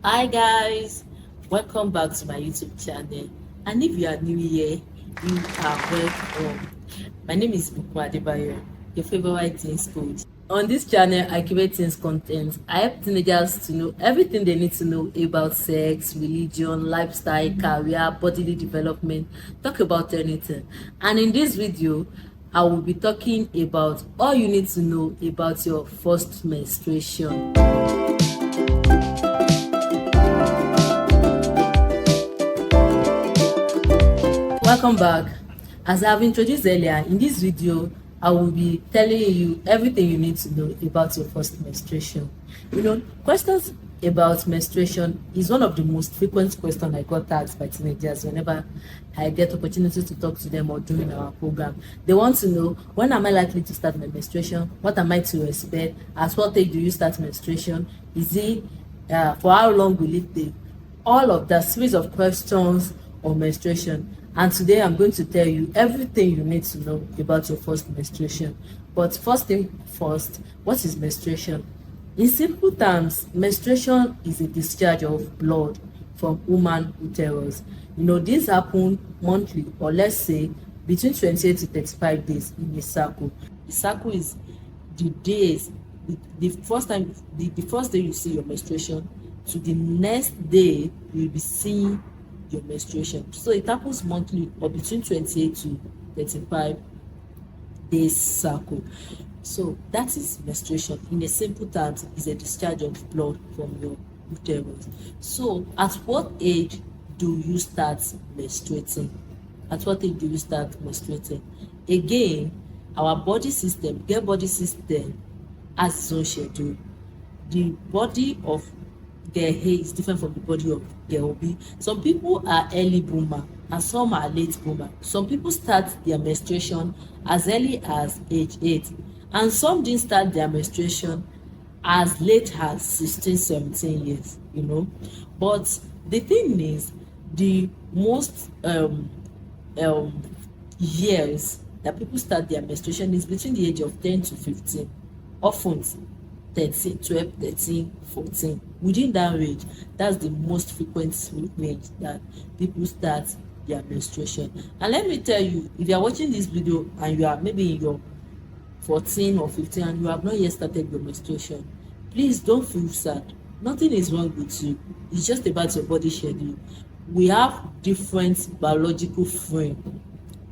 Hi guys, welcome back to my YouTube channel. And if you are new here, you are welcome. My name is Bukwa Adebayo, your favorite teens coach. On this channel, I create teens content. I help teenagers to know everything they need to know about sex, religion, lifestyle, career, bodily development, talk about anything. And in this video, I will be talking about all you need to know about your first menstruation. Welcome back. As I have introduced earlier, in this video I will be telling you everything you need to know about your first menstruation. Questions about menstruation is one of the most frequent questions I got asked by teenagers whenever I get opportunity to talk to them or during our program. They want to know, when am I likely to start my menstruation? What am I to expect? At what age do you start menstruation? Is it for how long will it take? All of that series of questions on menstruation, and today I'm going to tell you everything you need to know about your first menstruation. But first thing first, what is menstruation? In simple terms, menstruation is a discharge of blood from human uterus. This happen monthly, or let's say between 28 to 35 days in a cycle. The cycle is the days, the first time, the first day you see your menstruation to the next day you'll be seeing your menstruation. So it happens monthly or between 28 to 35 days cycle. So that is menstruation. In a simple terms, is a discharge of blood from your uterus. So at what age do you start menstruating? At what age do you start menstruating? Again, our body system has its own schedule. The body of girl A is different from the body of girl B. Some people are early boomer and some are late boomer. Some people start their menstruation as early as age 8, and some didn't start their menstruation as late as 16-17 years. But the thing is, the most years that people start their menstruation is between the age of 10 to 15, often 13, 12, 13, 14. Within that range, that's the most frequent range that people start their menstruation. And let me tell you, if you are watching this video and you are maybe in your 14 or 15 and you have not yet started your menstruation, please don't feel sad. Nothing is wrong with you. It's just about your body schedule. We have different biological frame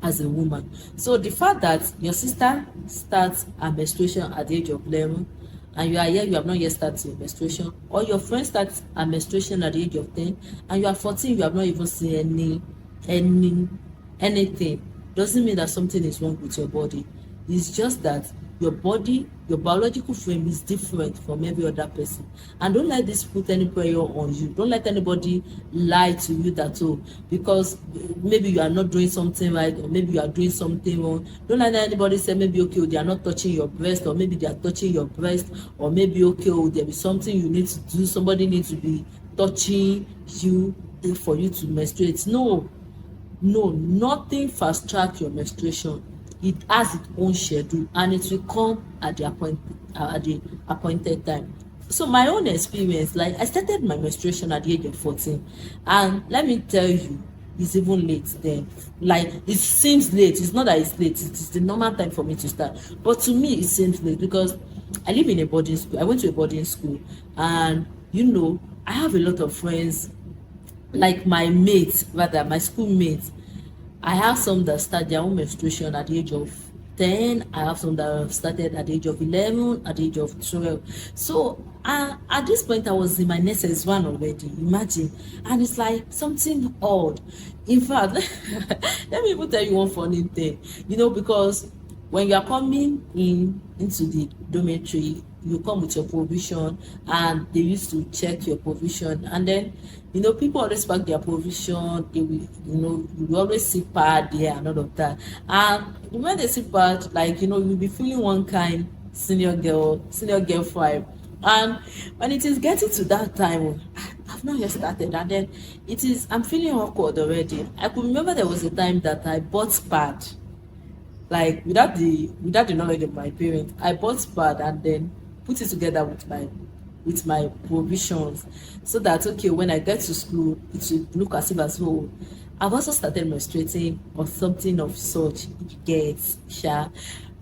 as a woman. So the fact that your sister starts her menstruation at the age of 11 and you are here, you have not yet started your menstruation, or your friend starts her menstruation at the age of 10 and you are 14, you have not even seen anything, doesn't mean that something is wrong with your body. It's just that your body, your biological frame is different from every other person. And don't let this put any pressure on you. Don't let anybody lie to you that, because maybe you are not doing something right, or maybe you are doing something wrong. Don't let anybody say maybe, okay, they are not touching your breast, or maybe they are touching your breast, or maybe, okay, there is something you need to do, somebody needs to be touching you for you to menstruate. No, nothing fast track your menstruation. It has its own schedule and it will come at the appointed time. So my own experience, like, I started my menstruation at the age of 14, and let me tell you, it's even late then. Like, it seems late. It's not that it's late, it is the normal time for me to start, but to me it seems late because I live in a boarding school. I went to a boarding school, and I have a lot of friends, like my school mates. I have some that start their own menstruation at the age of 10. I have some that have started at the age of 11, at the age of 12. So at this point, I was in my SS1 already. Imagine. And it's like something odd. In fact, let me even tell you one funny thing. Because when you are coming into the dormitory, you come with your provision, and they used to check your provision, and then people always pack their provision. They will, you will always see pad there and all of that. And when they see pad, like, you'll be feeling one kind senior girl vibe. And when it is getting to that time, I've not yet started, and then I'm feeling awkward already. I could remember there was a time that I bought pad, like, without the knowledge of my parents. I bought pad and then put it together with my with my provisions, so that okay, when I get to school it will look as if as well I've also started menstruating or something of such. You get, sha.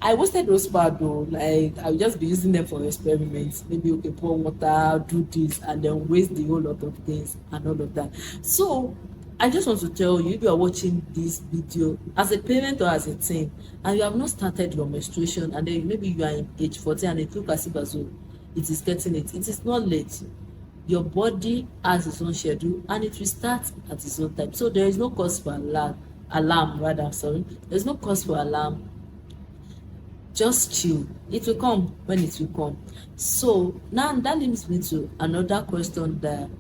I wasted those part though. Like I will just be using them for experiments. Maybe okay, pour water, do this, and then waste the whole lot of things and all of that. So I just want to tell you, if you are watching this video as a parent or as a teen, and you have not started your menstruation, and then maybe you are in age 40 and it look as if as though it is getting it. It is not late. Your body has its own schedule and it will start at its own time. So there is no cause for alarm rather, sorry. There's no cause for alarm. Just chill. It will come when it will come. So now that leads me to another question that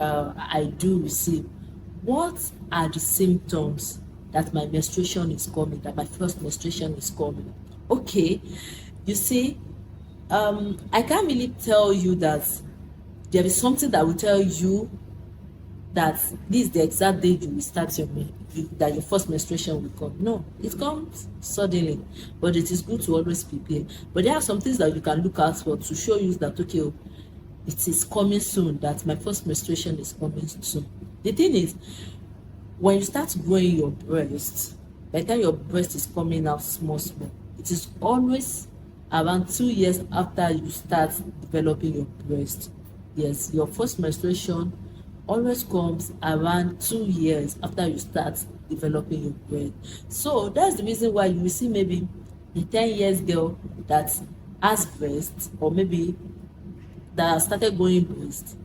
I do receive. What are the symptoms that my menstruation is coming, that my first menstruation is coming? Okay, you see, I can't really tell you that there is something that will tell you that this is the exact day you will start that your first menstruation will come. No, it comes suddenly, but it is good to always prepare. But there are some things that you can look out for to show you that okay, oh, it is coming soon, that my first menstruation is coming soon. The thing is, when you start growing your breast, by the time your breast is coming out small, it is always around 2 years after you start developing your breast. Yes, your first menstruation always comes around 2 years after you start developing your breast. So that's the reason why you will see maybe a 10 years girl that has breast, or maybe that has started growing breast,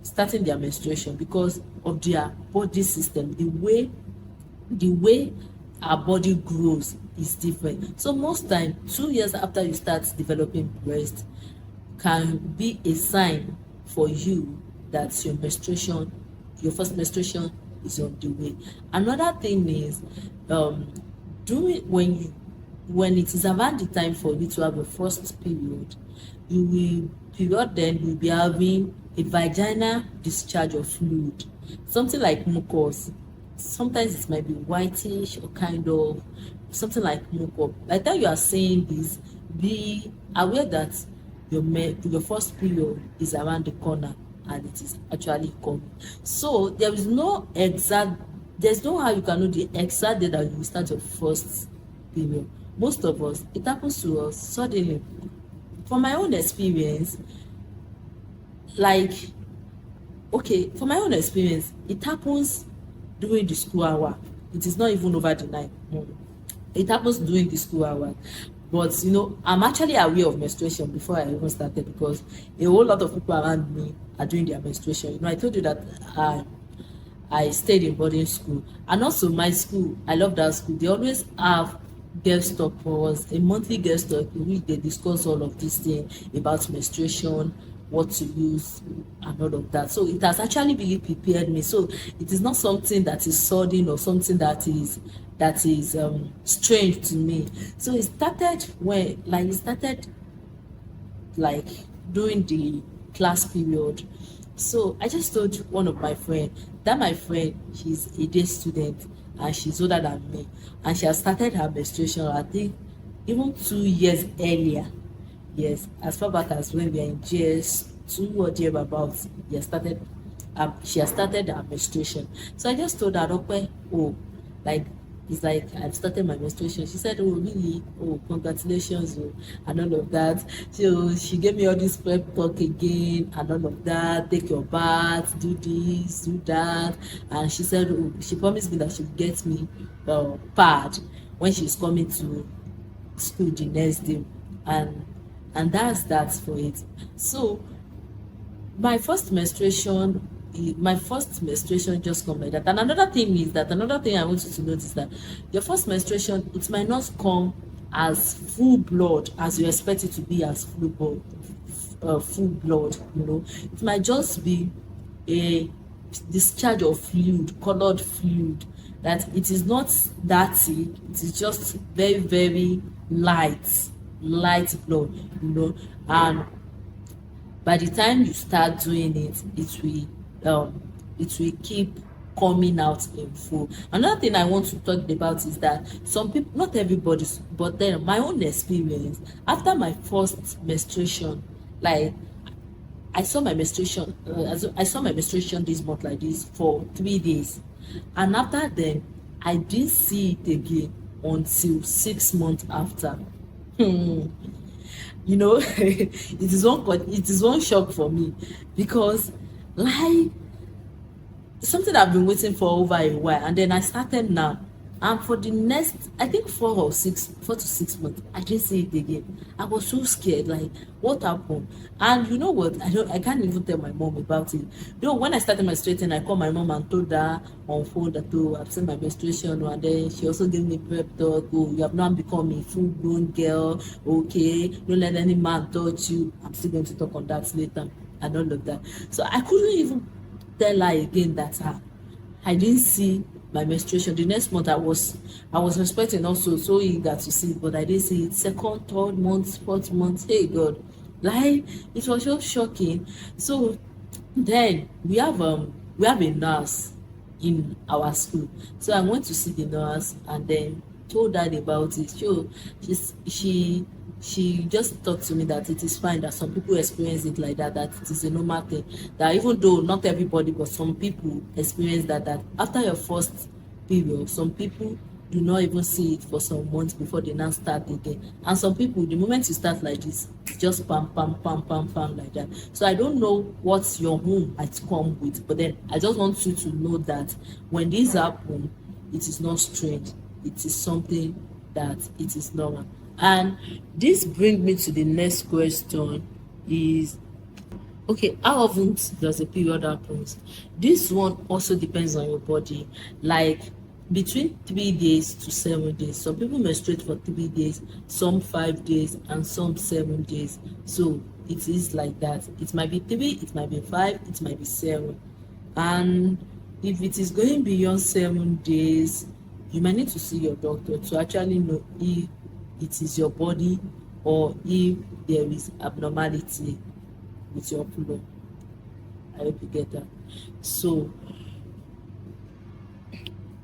starting their menstruation, because of their body system. The way our body grows is different. So most time 2 years after you start developing breast can be a sign for you that your first menstruation is on the way. Another thing is, during when it is around the time for you to have your first period, then you'll be having a vaginal discharge of fluid, something like mucus. Sometimes it might be whitish or kind of something like mucus. By the time you are saying this, be aware that your first period is around the corner and it is actually coming. So there's no how you can know the exact day that you will start your first period. Most of us, it happens to us suddenly. From my own experience, it happens during the school hour. It is not even over the night. No. It happens during the school hour. But I'm actually aware of menstruation before I even started, because a whole lot of people around me are doing their menstruation. I told you that I stayed in boarding school, and also my school, I love that school. They always have guest talk for us, a monthly guest talk in which they discuss all of these things about menstruation, what to use and all of that. So it has actually really prepared me. So it is not something that is sudden or something that is strange to me. So it started like during the class period. So I just told one of my friends that my friend, she's a day student and she's older than me, and she has started her menstruation, I think, even 2 years earlier. Yes, as far back as when we are in GS2 or thereabouts, she has started her menstruation. So I just told her, okay, oh, like, it's like I've started my menstruation. She said, oh, really? Oh, congratulations, oh, and all of that. So she gave me all this prep talk again and all of that. Take your bath, do this, do that. And she said, oh, she promised me that she would get me pad when she's coming to school the next day. And that's that for it. So my first menstruation just come like that. And another thing I want you to notice, that your first menstruation, it might not come as full blood as you expect it to be, as full blood. It might just be a discharge of fluid, colored fluid, that it is not dirty, it is just very, very light blood, and by the time you start doing it, it will keep coming out in full. Another thing I want to talk about is that some people, not everybody, but then my own experience after my first menstruation, like I saw my menstruation. I saw my menstruation this month like this for 3 days, and after then, I didn't see it again until 6 months after. Hmm. It is one shock for me, because like something I've been waiting for over a while, and then I started now. And for the next, I think 4 to 6 months, I didn't see it again. I was so scared, like, what happened? And you know what? I can't even tell my mom about it. Though when I started menstruating, I called my mom and told her on phone that, oh, I've seen my menstruation, and then she also gave me prep talk. Oh, you have now become a full grown girl. Okay, don't let any man touch you. I'm still going to talk on that later and all of that. So I couldn't even tell her again that I didn't see my menstruation. The next month I was expecting, also so eager to see it, but I didn't see it. Second, third month, fourth month, hey God, like it was just shocking. So then we have a nurse in our school. So I went to see the nurse and then told dad about it. So she just talked to me that it is fine, that some people experience it like that it is a normal thing, that even though not everybody, but some people experience that after your first period, some people do not even see it for some months before they now start again. And some people, the moment you start like this, just pam pam pam pam pam like that. So I don't know what your home might come with, but then I just want you to know that when this happen, it is not strange, it is something that it is normal. And this brings me to the next question is, okay, how often does a period happen? This one also depends on your body. Like between 3 days to 7 days. Some people menstruate for 3 days, some 5 days, and some 7 days. So it is like that. It might be 3, it might be 5, it might be 7. And if it is going beyond 7 days, you might need to see your doctor to actually know if it is your body or if there is abnormality with your flow. I hope you get that. So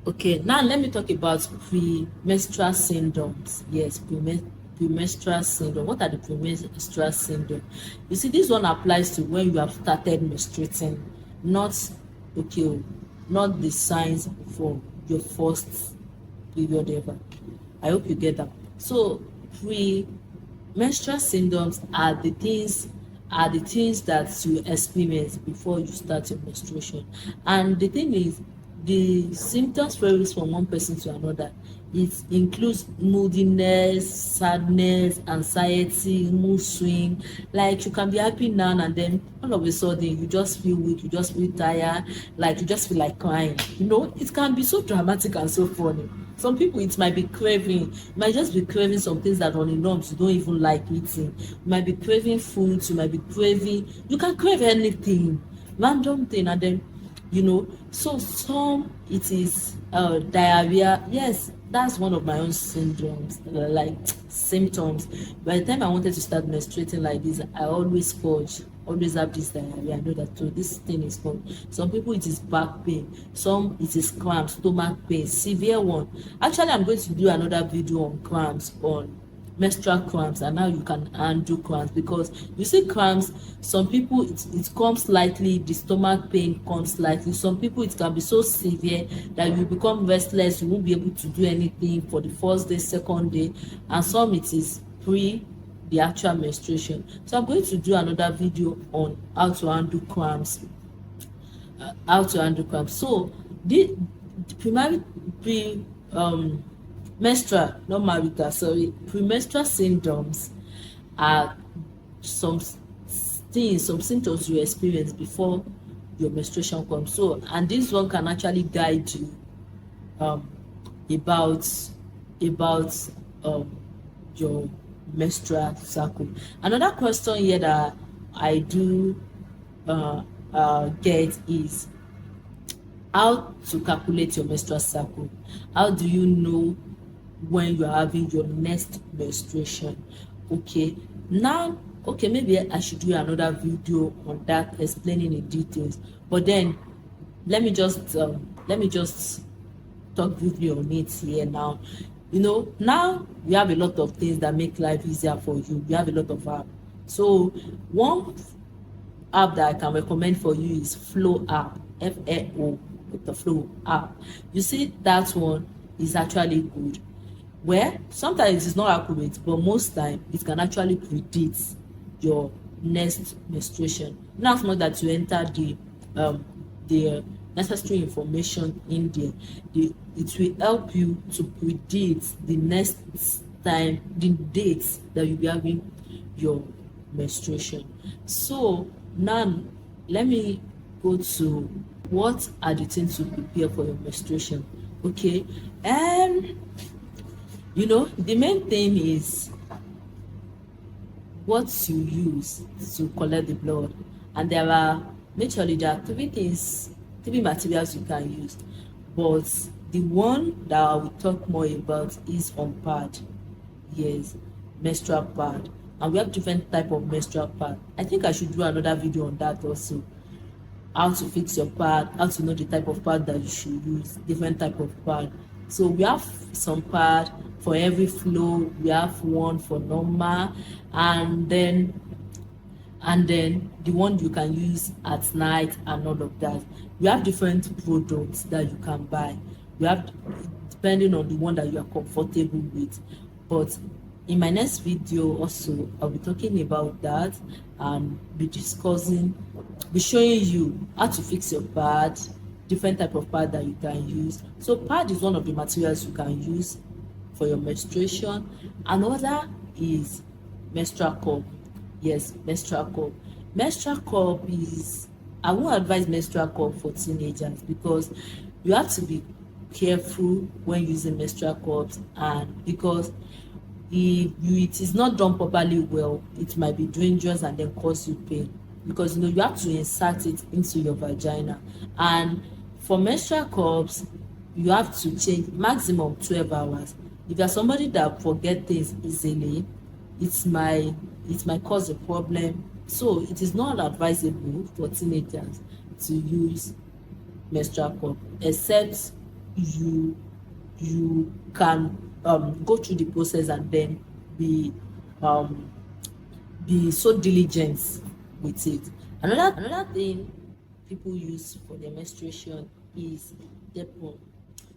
okay, now let me talk about premenstrual syndromes. Yes, premenstrual syndrome. What are the premenstrual syndrome? You see, this one applies to when you have started menstruating, not okay, not the signs for your first period ever. I hope you get that. So premenstrual syndromes are the things that you experience before you start your menstruation. And the thing is, the symptoms varies from one person to another. It includes moodiness, sadness, anxiety, mood swing. Like you can be happy now and then all of a sudden you just feel weak, you just feel tired, like you just feel like crying. It can be so dramatic and so funny. Some people, it might be craving, you might just be craving some things that on the norms you don't even like eating. You might be craving food, you might be craving, you can crave anything, random thing. And then so some, it is diarrhea. Yes, that's one of my own syndromes, like symptoms. By the time I wanted to start menstruating like this, I always purge, always have this diarrhea. I know that too, this thing is called. Some people, it is back pain, some it is cramps, stomach pain, severe one. Actually, I'm going to do another video on cramps, on menstrual cramps, and how you can handle cramps, because you see cramps, some people it comes slightly, the stomach pain comes slightly. Some people, it can be so severe that you become restless, you won't be able to do anything for the first day, second day. And some, it is the actual menstruation. So I'm going to do another video on how to handle cramps. So the primary menstrual, not marital, sorry, premenstrual symptoms are some things, some symptoms you experience before your menstruation comes. So, and this one can actually guide you about your menstrual cycle. Another question here that I do get is how to calculate your menstrual cycle. How do you know when you're having your next menstruation? Okay, maybe I should do another video on that, explaining the details. But then let me just talk briefly on it here now. Now we have a lot of things that make life easier for you. We have a lot of apps. So one app that I can recommend for you is Flow app, FAO, with the Flow app. You see, that one is actually good. Where sometimes it's not accurate, but most time it can actually predict your next menstruation. Not as much that you enter the necessary information in there, it will help you to predict the next time, the dates that you'll be having your menstruation. So now let me go to what are the things to prepare for your menstruation. Okay, the main thing is what you use to collect the blood, and naturally there are three materials you can use, but the one that I will talk more about is on pad. Yes, menstrual pad. And we have different type of menstrual pad. I think I should do another video on that also, how to fix your pad, how to know the type of pad that you should use, different type of pad. So we have some pad for every flow, we have one for normal, and then the one you can use at night and all of that. We have different products that you can buy. We have, depending on the one that you are comfortable with. But in my next video also, I'll be talking about that and be showing you how to fix your pad, different type of pad that you can use. So pad is one of the materials you can use for your menstruation. Another is menstrual cup. Yes, menstrual cup. Menstrual cup is, I won't advise menstrual cup for teenagers, because you have to be careful when using menstrual cups, and because if it is not done properly well, it might be dangerous and then cause you pain, because you have to insert it into your vagina. And for menstrual cups, you have to change maximum 12 hours. If you're somebody that forget things easily, it might cause a problem. So it is not advisable for teenagers to use menstrual cup, except you can go through the process and then um be so diligent with it. Another thing people use for their menstruation is tampon.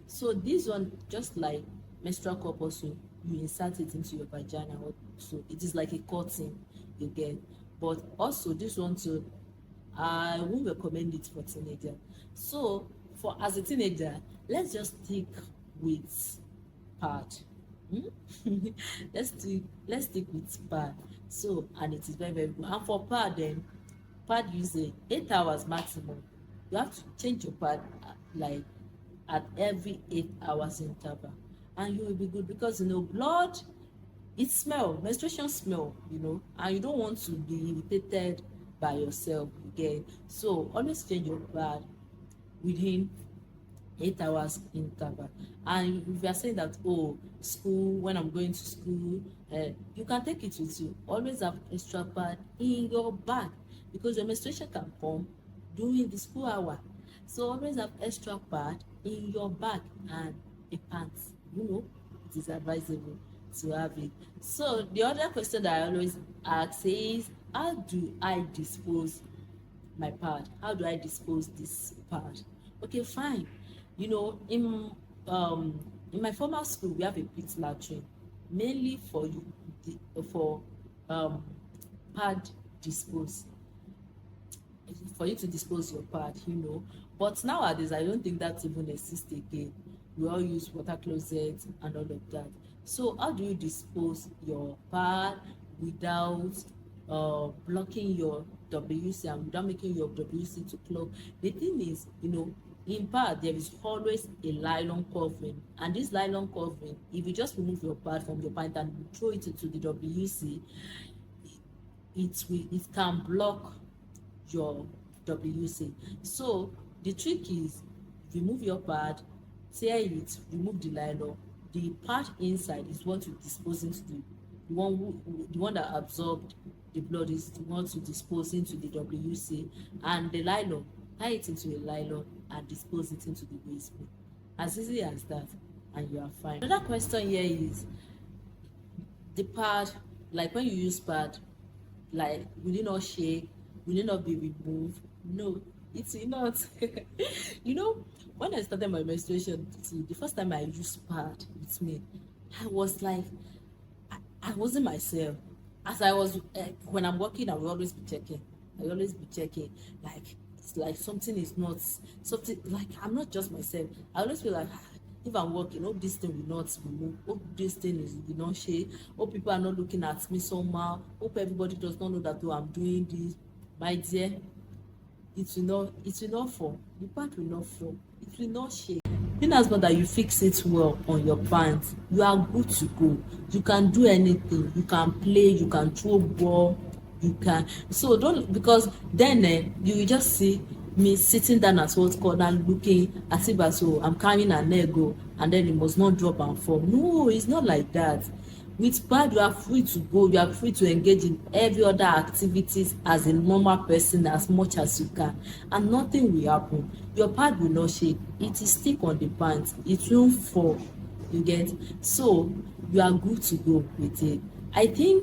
So this one, just like menstrual cup also, you insert it into your vagina, so it is like a cotton you get. But also this one too, I won't recommend it for teenager. So for as a teenager, let's just stick with pad. Hmm? let's stick with pad. So, and it is very very good. And for pad, then pad using 8 hours maximum. You have to change your pad like at every 8 hours interval, and you will be good, because blood, it smell, menstruation smell, and you don't want to be irritated by yourself again. So always change your pad within 8 hours interval. And if you are saying that, oh, school, when I'm going to school, you can take it with you. Always have extra pad in your bag, because your menstruation can come during the school hour. So always have extra pad in your bag and a pants. It is advisable to have it. So the other question that I always ask is, how do I dispose my pad? How do I dispose this pad? Okay, fine. you know in in my former school, we have a pit latrine, mainly for you, for um pad dispose for you to dispose your pad. But nowadays I don't think that even exists again. We all use water closet and all of that. So how do you dispose your pad without blocking your WC and without making your WC to clog? The thing is, in pad there is always a nylon covering, and this nylon covering, if you just remove your pad from your pad and throw it into the WC, it can block your WC. So the trick is, remove your pad, tear it, remove the nylon. The part inside is what you dispose into the one that absorbed the blood is the one to dispose into the WC, and the nylon, tie it into a nylon and dispose it into the waste bin. As easy as that, and you are fine. Another question here is, the pad, like when you use pad, like will it not shake? will it not be removed? No, it will not. You know, when I started my menstruation, see, the first time I used pad with me, I was like, I wasn't myself. As I was, when I'm working, I will always be checking. I will always be checking. Like, it's like something is not, something, like, I'm not just myself. I always feel like, if I'm working, hope this thing will not remove. Hope this thing is will not shade. Hope people are not looking at me somehow. Hope everybody does not know that, oh, I'm doing this. My dear, it will not fall. The part will not fall. It will not shake. In as much that you fix it well on your pants, you are good to go. You can do anything. You can play, you can throw ball, you can. So don't, because then you will just see me sitting down at what corner looking as if as, oh, I'm carrying an ego and then it must not drop and fall. No, it's not like that. With pad, you are free to go, you are free to engage in every other activities as a normal person as much as you can, and nothing will happen. Your pad will not shake, it will stick on the pants, it won't fall. You get? So you are good to go with it. I think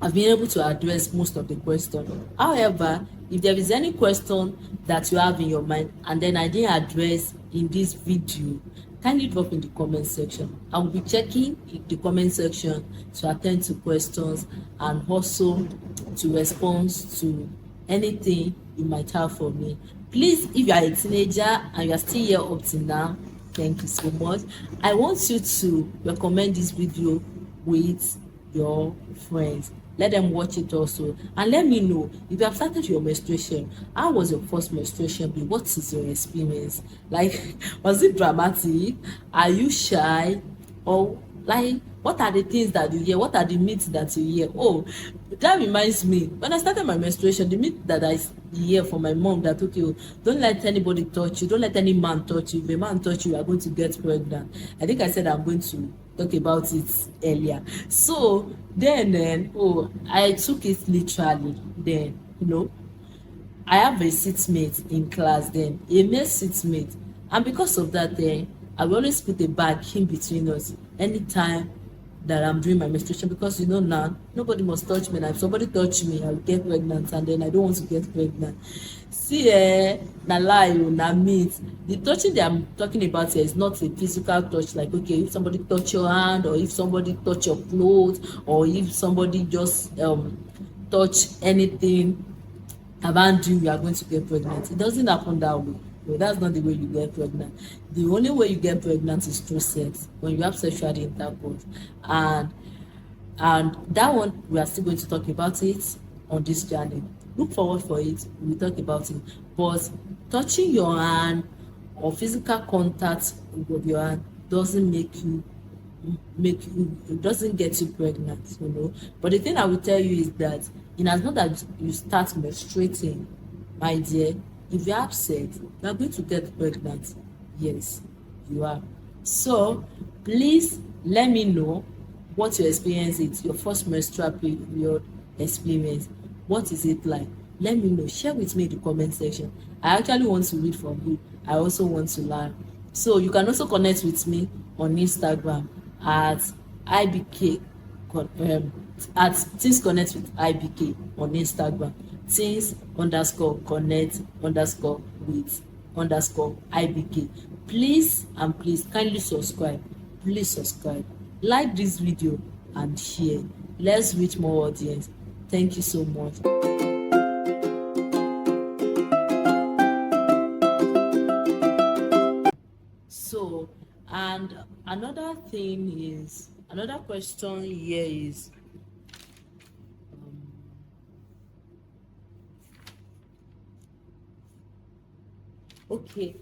I've been able to address most of the question. However, if there is any question that you have in your mind and then I didn't address in this video, kindly drop in the comment section. I will be checking in the comment section to attend to questions and also to respond to anything you might have for me. Please, if you are a teenager and you are still here up till now, thank you so much. I want you to recommend this video with your friends. Let them watch it also, and let me know if you have started your menstruation. How was your first menstruation be? What is your experience like? Was it dramatic? Are you shy? Or like, what are the things that you hear? What are the myths that you hear? Oh, that reminds me, when I started my menstruation, the myth that I hear from my mom that, okay, oh, don't let anybody touch you, don't let any man touch you. If a man touch you, you are going to get pregnant. I think I said I'm going to talk about it earlier. So then oh, I took it literally. Then, I have a seatmate in class then, a male seatmate, and because of that I will always put a bag in between us anytime that I'm doing my menstruation, because now nobody must touch me. Now if somebody touch me, I will get pregnant, and then I don't want to get pregnant. See, na lie o, na myth. The touching that I'm talking about here is not a physical touch, like, okay, if somebody touch your hand, or if somebody touch your clothes, or if somebody just touch anything around you are going to get pregnant. It doesn't happen that way. No, that's not the way you get pregnant. The only way you get pregnant is through sex, when you have sexual intercourse. And that one, we are still going to talk about it on this journey. Look forward for it. We'll talk about it. But touching your hand or physical contact with your hand doesn't it doesn't get you pregnant. But the thing I will tell you is that, in as much as you start menstruating, my dear, if you are upset, you are going to get pregnant. Yes, you are. So please let me know what your experience is, your first menstrual period experience. What is it like? Let me know. Share with me in the comment section. I actually want to read from you. I also want to learn. So you can also connect with me on Instagram at ibk at things connect with ibk on Instagram. Things underscore connect underscore with underscore ibk. Please and please kindly subscribe. Please subscribe, like this video and share. Let's reach more audience. Thank you so much. So, and another question here is, okay,